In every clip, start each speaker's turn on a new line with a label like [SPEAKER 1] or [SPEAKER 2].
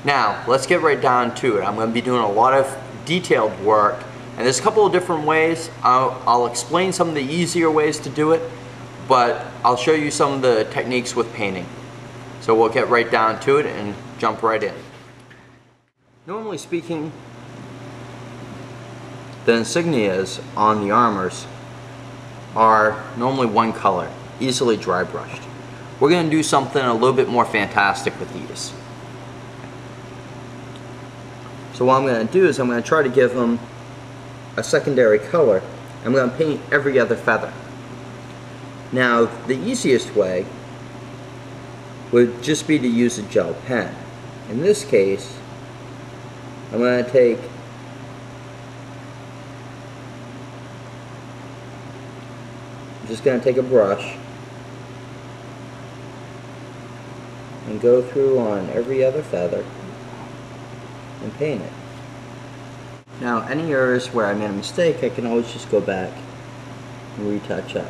[SPEAKER 1] Now, let's get right down to it. I'm going to be doing a lot of detailed work, and there's a couple of different ways. I'll explain some of the easier ways to do it, but I'll show you some of the techniques with painting. So we'll get right down to it and jump right in. Normally speaking, the insignias on the armors are normally one color, easily dry brushed. We're going to do something a little bit more fantastic with these. So what I'm going to do is I'm going to try to give them a secondary color. I'm going to paint every other feather. Now, the easiest way would just be to use a gel pen. In this case, I'm going to take a brush and go through on every other feather and paint it. Now, any areas where I made a mistake, I can always just go back and retouch up.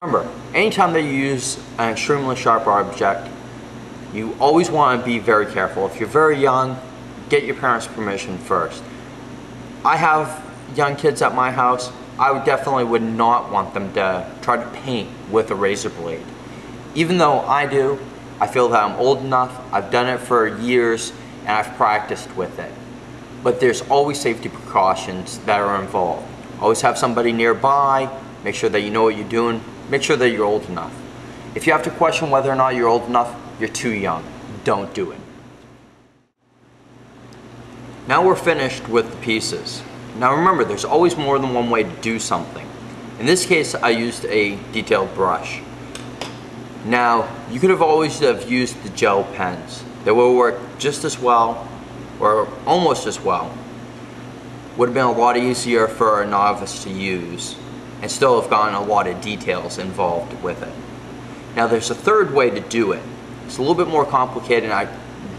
[SPEAKER 1] Remember, anytime that you use an extremely sharp object, you always want to be very careful. If you're very young, get your parents' permission first. I have young kids at my house. I definitely would not want them to try to paint with a razor blade. Even though I do, I feel that I'm old enough, I've done it for years, and I've practiced with it. But there's always safety precautions that are involved. Always have somebody nearby, make sure that you know what you're doing. Make sure that you're old enough. If you have to question whether or not you're old enough, you're too young. Don't do it. Now we're finished with the pieces. Now remember, there's always more than one way to do something. In this case, I used a detailed brush. Now, you could have always used the gel pens. They will work just as well, or almost as well. Would have been a lot easier for a novice to use, and still have gotten a lot of details involved with it. Now there's a third way to do it. It's a little bit more complicated, and I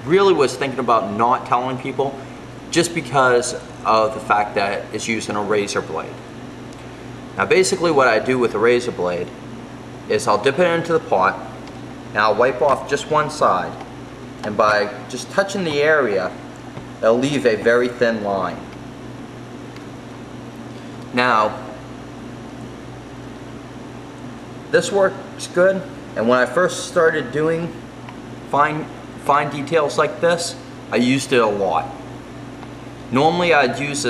[SPEAKER 1] really was thinking about not telling people just because of the fact that it's using a razor blade. Now basically what I do with a razor blade is I'll dip it into the pot and I'll wipe off just one side, and by just touching the area, it'll leave a very thin line. Now, this works good, and when I first started doing fine details like this, I used it a lot. Normally I'd use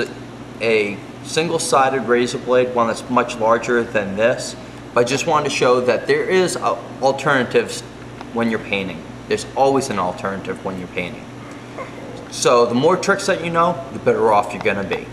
[SPEAKER 1] a single-sided razor blade, one that's much larger than this, but I just wanted to show that there is alternatives when you're painting. There's always an alternative when you're painting. So the more tricks that you know, the better off you're going to be.